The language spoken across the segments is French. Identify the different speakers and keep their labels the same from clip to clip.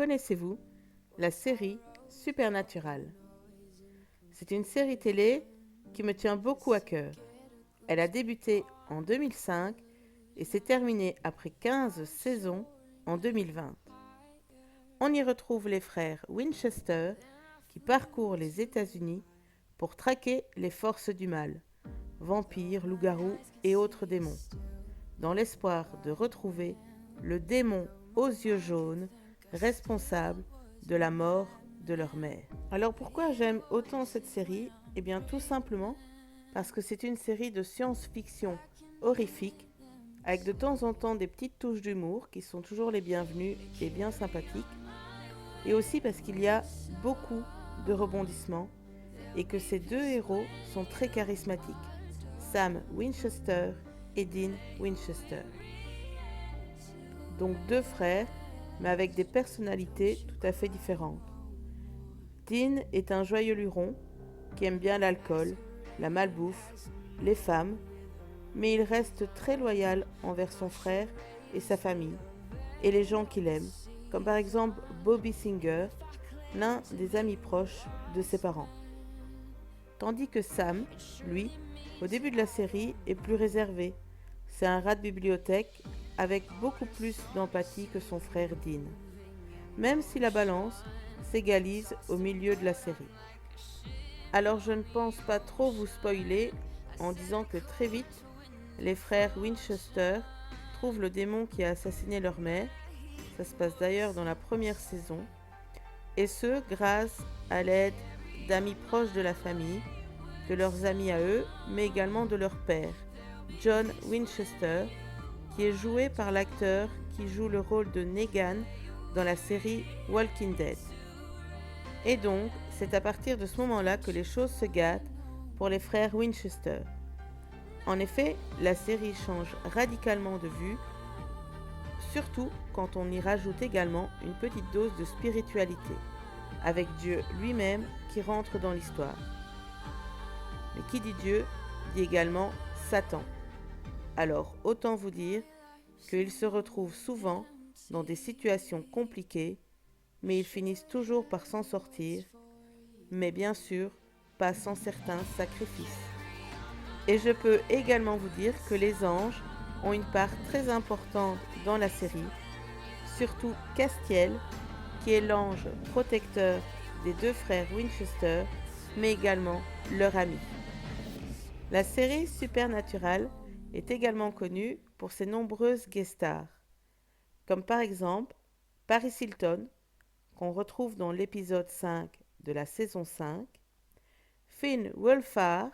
Speaker 1: connaissez-vous la série Supernatural? C'est une série télé qui me tient beaucoup à cœur. Elle a débuté en 2005 et s'est terminée après 15 saisons en 2020. On y retrouve les frères Winchester qui parcourent les États-Unis pour traquer les forces du mal, vampires, loups-garous et autres démons, dans l'espoir de retrouver le démon aux yeux jaunes responsable de la mort de leur mère. Alors pourquoi j'aime autant cette série? Eh bien tout simplement parce que c'est une série de science-fiction horrifique avec de temps en temps des petites touches d'humour qui sont toujours les bienvenues et bien sympathiques, et aussi parce qu'il y a beaucoup de rebondissements et que ces deux héros sont très charismatiques, Sam Winchester et Dean Winchester. Donc deux frères, mais avec des personnalités tout à fait différentes. Dean est un joyeux luron qui aime bien l'alcool, la malbouffe, les femmes, mais il reste très loyal envers son frère et sa famille, et les gens qu'il aime, comme par exemple Bobby Singer, l'un des amis proches de ses parents. Tandis que Sam, lui, au début de la série, est plus réservé. C'est un rat de bibliothèque avec beaucoup plus d'empathie que son frère Dean, même si la balance s'égalise au milieu de la série. Alors je ne pense pas trop vous spoiler en disant que très vite, les frères Winchester trouvent le démon qui a assassiné leur mère, ça se passe d'ailleurs dans la première saison, et ce grâce à l'aide d'amis proches de la famille, de leurs amis à eux, mais également de leur père, John Winchester, qui est joué par l'acteur qui joue le rôle de Negan dans la série Walking Dead. Et donc, c'est à partir de ce moment-là que les choses se gâtent pour les frères Winchester. En effet, la série change radicalement de vue, surtout quand on y rajoute également une petite dose de spiritualité, avec Dieu lui-même qui rentre dans l'histoire. Mais qui dit Dieu, dit également Satan. Alors, autant vous dire qu'ils se retrouvent souvent dans des situations compliquées, mais ils finissent toujours par s'en sortir, mais bien sûr, pas sans certains sacrifices. Et je peux également vous dire que les anges ont une part très importante dans la série, surtout Castiel, qui est l'ange protecteur des deux frères Winchester, mais également leur ami. La série Supernatural est également connue pour ses nombreuses guest stars, comme par exemple Paris Hilton, qu'on retrouve dans l'épisode 5 de la saison 5, Finn Wolfhard,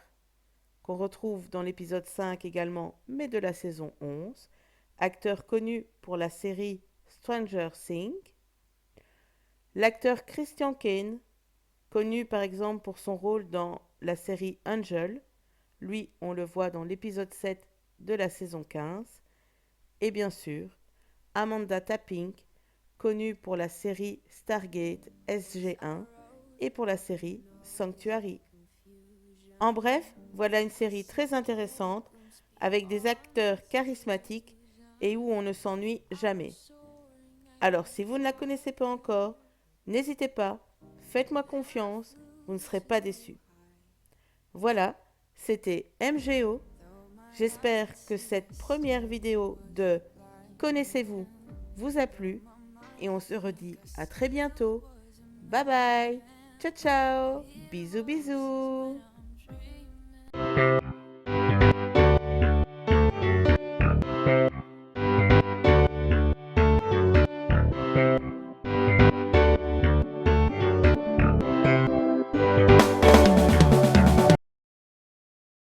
Speaker 1: qu'on retrouve dans l'épisode 5 également, mais de la saison 11, acteur connu pour la série Stranger Things, l'acteur Christian Kane, connu par exemple pour son rôle dans la série Angel, lui on le voit dans l'épisode 7 de la saison 15, et bien sûr Amanda Tapping, connue pour la série Stargate SG1 et pour la série Sanctuary. En bref, voilà une série très intéressante avec des acteurs charismatiques et où on ne s'ennuie jamais. Alors si vous ne la connaissez pas encore, n'hésitez pas, faites-moi confiance, vous ne serez pas déçus. Voilà, c'était MGO. J'espère que cette première vidéo de Connaissez-vous vous a plu et on se redit à très bientôt. Bye bye, ciao ciao, bisous bisous.